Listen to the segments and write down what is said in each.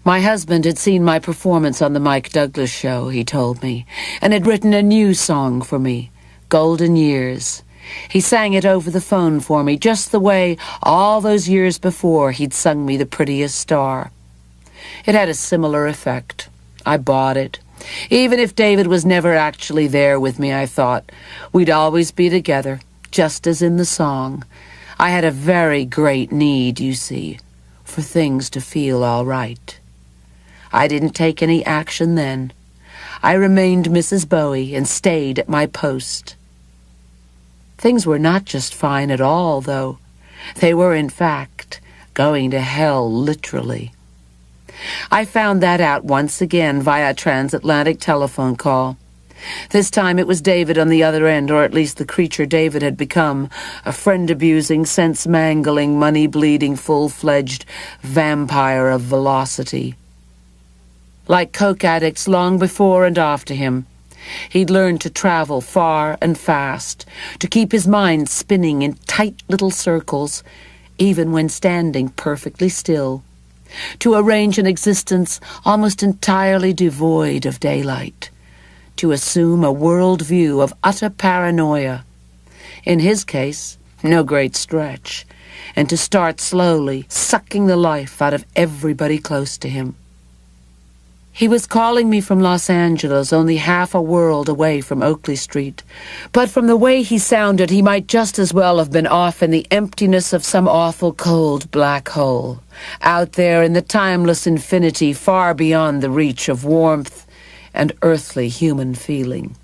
My husband had seen my performance on the Mike Douglas show, he told me, and had written a new song for me, Golden Years. He sang it over the phone for me, just the way all those years before he'd sung me The Prettiest Star. It had a similar effect. I bought it. Even if David was never actually there with me, I thought, we'd always be together, just as in the song. I had a very great need, you see, for things to feel all right. I didn't take any action then. I remained Mrs. Bowie and stayed at my post. Things were not just fine at all, though. They were, in fact, going to hell, literally. I found that out once again via a transatlantic telephone call. This time it was David on the other end, or at least the creature David had become, a friend-abusing, sense-mangling, money-bleeding, full-fledged vampire of velocity. Like coke addicts long before and after him, he'd learned to travel far and fast, to keep his mind spinning in tight little circles, even when standing perfectly still, to arrange an existence almost entirely devoid of daylight, to assume a world view of utter paranoia. In his case, no great stretch, and to start slowly sucking the life out of everybody close to him. He was calling me from Los Angeles, only half a world away from Oakley Street, but from the way he sounded, he might just as well have been off in the emptiness of some awful cold black hole, out there in the timeless infinity far beyond the reach of warmth and earthly human feeling.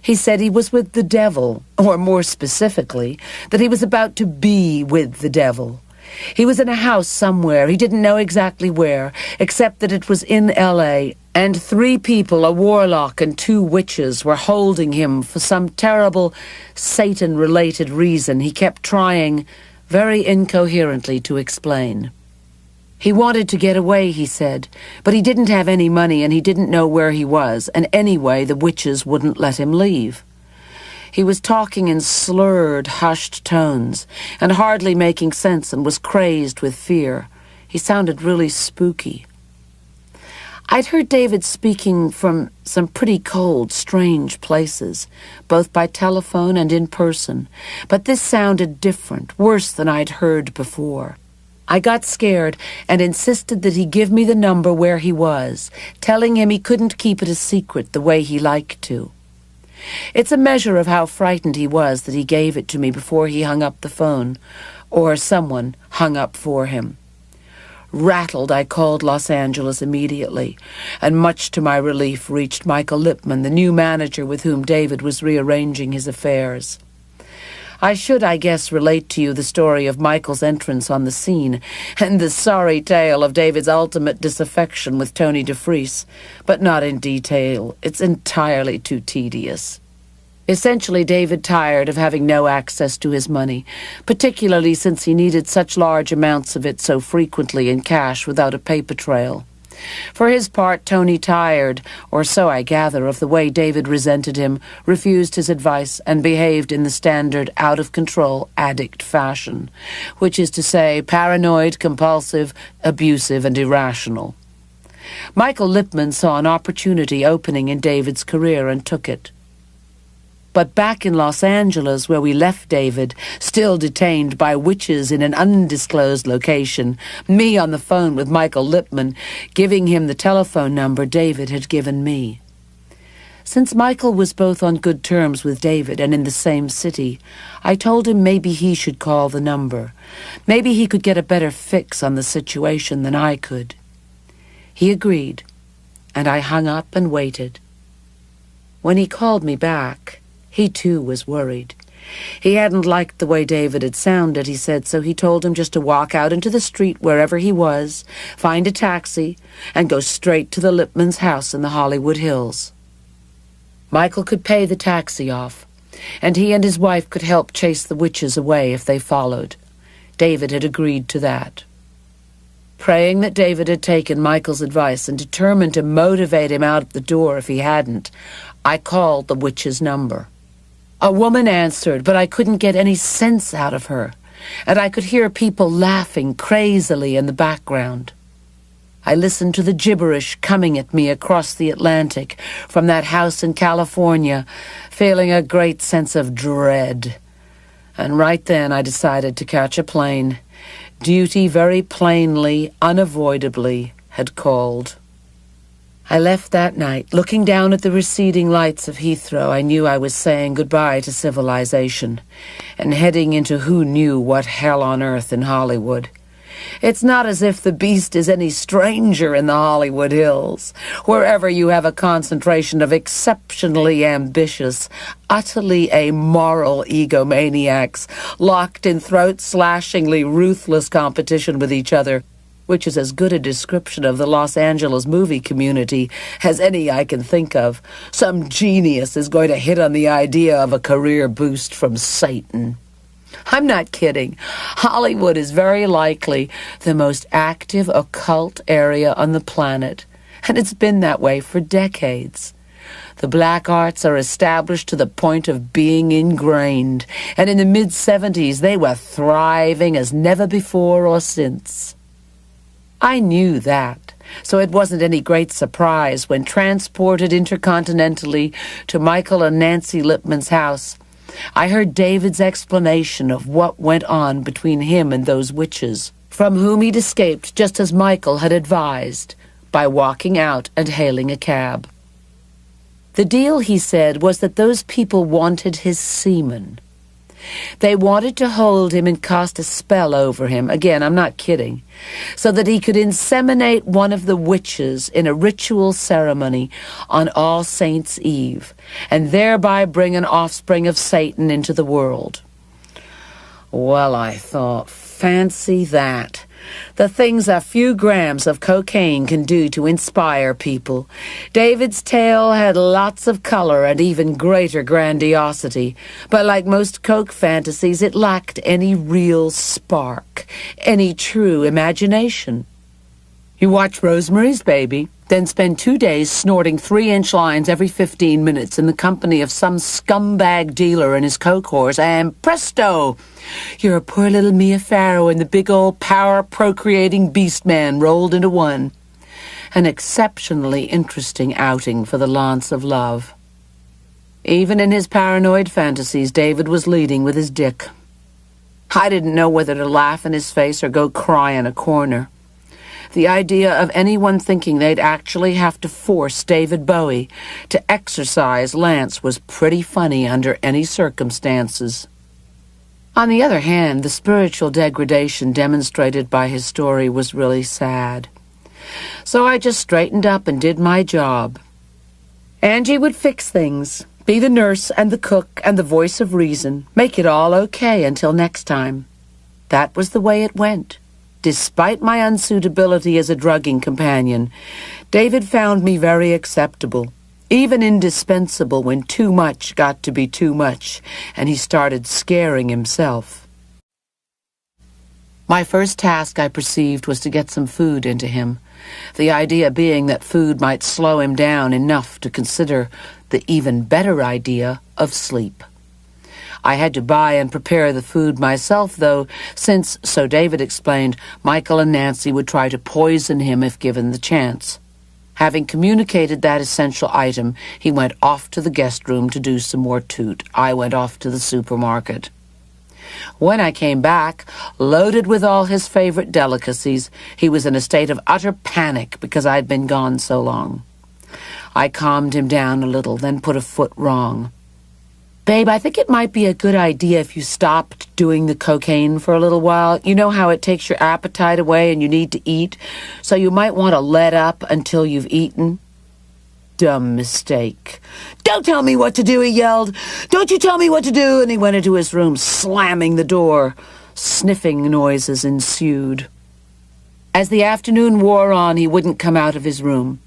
He said he was with the devil, or more specifically, that he was about to be with the devil. He was in a house somewhere, he didn't know exactly where, except that it was in L.A., and 3 people, a warlock and 2 witches, were holding him for some terrible Satan-related reason he kept trying, very incoherently, to explain. He wanted to get away, he said, but he didn't have any money and he didn't know where he was, and anyway the witches wouldn't let him leave. He was talking in slurred, hushed tones, and hardly making sense, and was crazed with fear. He sounded really spooky. I'd heard David speaking from some pretty cold, strange places, both by telephone and in person, but this sounded different, worse than I'd heard before. I got scared and insisted that he give me the number where he was, telling him he couldn't keep it a secret the way he liked to. It's a measure of how frightened he was that he gave it to me before he hung up the phone, or someone hung up for him. Rattled, I called Los Angeles immediately, and much to my relief reached Michael Lipman, the new manager with whom David was rearranging his affairs. I should, I guess, relate to you the story of Michael's entrance on the scene and the sorry tale of David's ultimate disaffection with Tony DeFries, but not in detail. It's entirely too tedious. Essentially, David tired of having no access to his money, particularly since he needed such large amounts of it so frequently in cash without a paper trail. For his part, Tony tired, or so I gather, of the way David resented him, refused his advice, and behaved in the standard out-of-control addict fashion, which is to say, paranoid, compulsive, abusive, and irrational. Michael Lipman saw an opportunity opening in David's career and took it. But back in Los Angeles, where we left David, still detained by witches in an undisclosed location, me on the phone with Michael Lipman, giving him the telephone number David had given me. Since Michael was both on good terms with David and in the same city, I told him maybe he should call the number. Maybe he could get a better fix on the situation than I could. He agreed, and I hung up and waited. When he called me back, he, too, was worried. He hadn't liked the way David had sounded, he said, so he told him just to walk out into the street wherever he was, find a taxi, and go straight to the Lipman's house in the Hollywood Hills. Michael could pay the taxi off, and he and his wife could help chase the witches away if they followed. David had agreed to that. Praying that David had taken Michael's advice and determined to motivate him out the door if he hadn't, I called the witch's number. A woman answered, but I couldn't get any sense out of her, and I could hear people laughing crazily in the background. I listened to the gibberish coming at me across the Atlantic from that house in California, feeling a great sense of dread. And right then I decided to catch a plane. Duty very plainly, unavoidably, had called. I left that night. Looking down at the receding lights of Heathrow, I knew I was saying goodbye to civilization and heading into who knew what hell on earth in Hollywood. It's not as if the beast is any stranger in the Hollywood Hills, wherever you have a concentration of exceptionally ambitious, utterly amoral egomaniacs locked in throat-slashingly ruthless competition with each other, which is as good a description of the Los Angeles movie community as any I can think of. Some genius is going to hit on the idea of a career boost from Satan. I'm not kidding. Hollywood is very likely the most active occult area on the planet, and it's been that way for decades. The black arts are established to the point of being ingrained, and in the mid-70s they were thriving as never before or since. I knew that, so it wasn't any great surprise when transported intercontinentally to Michael and Nancy Lipman's house, I heard David's explanation of what went on between him and those witches, from whom he'd escaped just as Michael had advised, by walking out and hailing a cab. The deal, he said, was that those people wanted his semen. They wanted to hold him and cast a spell over him, again, I'm not kidding, so that he could inseminate one of the witches in a ritual ceremony on All Saints' Eve, and thereby bring an offspring of Satan into the world. Well, I thought, fancy that. The things a few grams of cocaine can do to inspire people. David's tale had lots of color and even greater grandiosity, but like most coke fantasies, it lacked any real spark, any true imagination. You watch Rosemary's Baby, then spend 2 days snorting 3-inch lines every 15 minutes in the company of some scumbag dealer and his coke horse, and presto! You're a poor little Mia Farrow and the big old power-procreating beast man rolled into one. An exceptionally interesting outing for the lance of love. Even in his paranoid fantasies, David was leading with his dick. I didn't know whether to laugh in his face or go cry in a corner. The idea of anyone thinking they'd actually have to force David Bowie to exercise Lance was pretty funny under any circumstances. On the other hand, the spiritual degradation demonstrated by his story was really sad. So I just straightened up and did my job. Angie would fix things, be the nurse and the cook and the voice of reason, make it all okay until next time. That was the way it went. Despite my unsuitability as a drugging companion, David found me very acceptable, even indispensable when too much got to be too much, and he started scaring himself. My first task, I perceived, was to get some food into him, the idea being that food might slow him down enough to consider the even better idea of sleep. I had to buy and prepare the food myself, though, since, so David explained, Michael and Nancy would try to poison him if given the chance. Having communicated that essential item, he went off to the guest room to do some more toot. I went off to the supermarket. When I came back, loaded with all his favorite delicacies, he was in a state of utter panic because I'd been gone so long. I calmed him down a little, then put a foot wrong. Babe, I think it might be a good idea if you stopped doing the cocaine for a little while. You know how it takes your appetite away and you need to eat, so you might want to let up until you've eaten. Dumb mistake. Don't tell me what to do, he yelled. Don't you tell me what to do, and he went into his room, slamming the door. Sniffing noises ensued. As the afternoon wore on, he wouldn't come out of his room.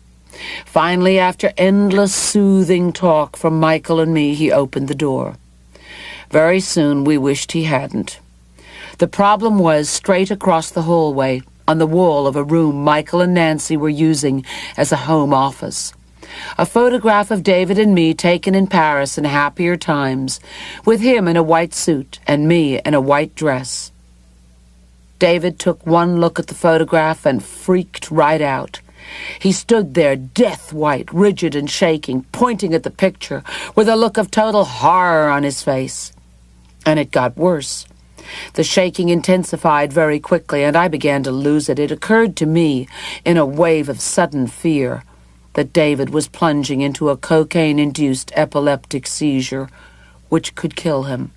Finally, after endless soothing talk from Michael and me, he opened the door. Very soon we wished he hadn't. The problem was straight across the hallway, on the wall of a room Michael and Nancy were using as a home office. A photograph of David and me taken in Paris in happier times, with him in a white suit and me in a white dress. David took one look at the photograph and freaked right out. He stood there, death-white, rigid and shaking, pointing at the picture with a look of total horror on his face. And it got worse. The shaking intensified very quickly, and I began to lose it. It occurred to me, in a wave of sudden fear, that David was plunging into a cocaine-induced epileptic seizure, which could kill him.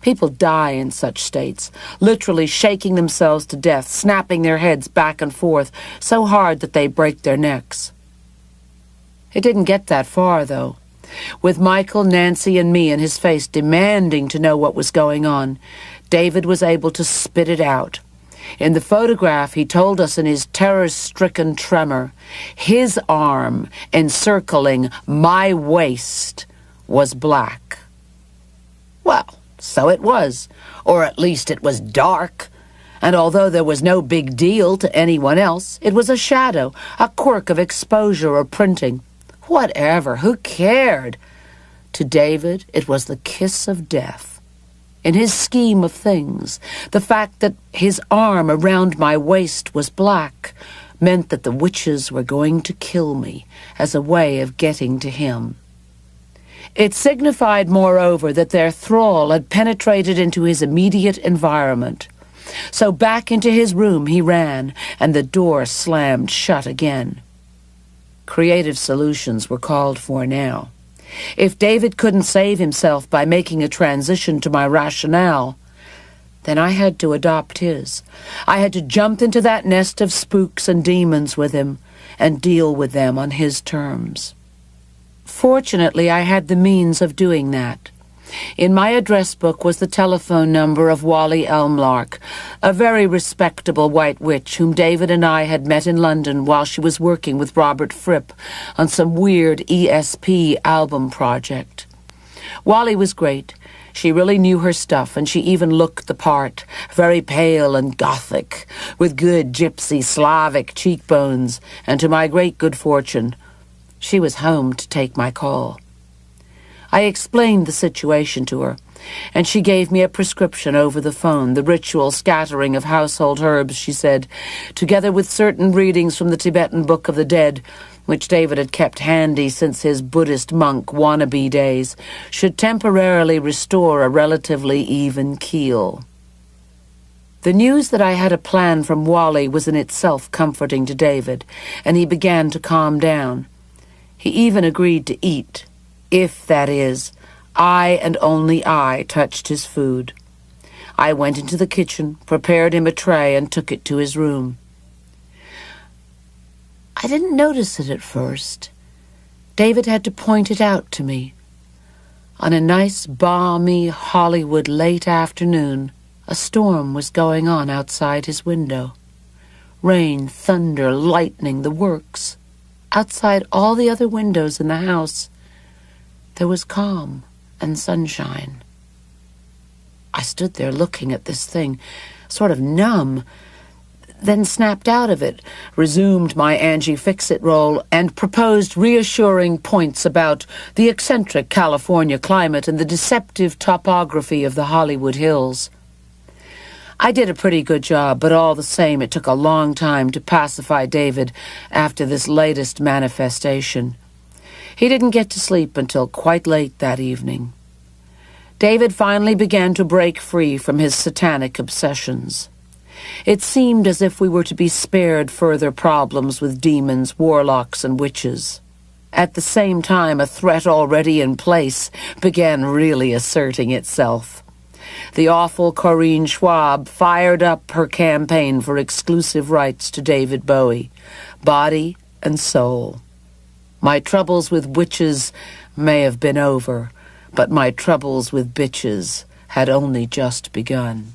People die in such states, literally shaking themselves to death, snapping their heads back and forth so hard that they break their necks. It didn't get that far, though. With Michael, Nancy, and me in his face demanding to know what was going on, David was able to spit it out. In the photograph, he told us in his terror-stricken tremor, his arm encircling my waist was black. Well, so it was, or at least it was dark. And although there was no big deal to anyone else, it was a shadow, a quirk of exposure or printing. Whatever, who cared? To David, it was the kiss of death. In his scheme of things, the fact that his arm around my waist was black meant that the witches were going to kill me as a way of getting to him. It signified, moreover, that their thrall had penetrated into his immediate environment. So back into his room he ran, and the door slammed shut again. Creative solutions were called for now. If David couldn't save himself by making a transition to my rationale, then I had to adopt his. I had to jump into that nest of spooks and demons with him and deal with them on his terms. Fortunately, I had the means of doing that. In my address book was the telephone number of Wally Elmlark, a very respectable white witch whom David and I had met in London while she was working with Robert Fripp on some weird ESP album project. Wally was great. She really knew her stuff, and she even looked the part, very pale and gothic, with good gypsy Slavic cheekbones, and to my great good fortune, she was home to take my call. I explained the situation to her, and she gave me a prescription over the phone, the ritual scattering of household herbs, she said, together with certain readings from the Tibetan Book of the Dead, which David had kept handy since his Buddhist monk wannabe days, should temporarily restore a relatively even keel. The news that I had a plan from Wally was in itself comforting to David, and he began to calm down. He even agreed to eat, if, that is, I and only I touched his food. I went into the kitchen, prepared him a tray, and took it to his room. I didn't notice it at first. David had to point it out to me. On a nice, balmy Hollywood late afternoon, a storm was going on outside his window. Rain, thunder, lightning, the works. Outside all the other windows in the house, there was calm and sunshine. I stood there looking at this thing, sort of numb, then snapped out of it, resumed my Angie Fix-It role, and proposed reassuring points about the eccentric California climate and the deceptive topography of the Hollywood Hills. I did a pretty good job, but all the same it took a long time to pacify David after this latest manifestation. He didn't get to sleep until quite late that evening. David finally began to break free from his satanic obsessions. It seemed as if we were to be spared further problems with demons, warlocks, and witches. At the same time, a threat already in place began really asserting itself. The awful Corinne Schwab fired up her campaign for exclusive rights to David Bowie, body and soul. My troubles with witches may have been over, but my troubles with bitches had only just begun.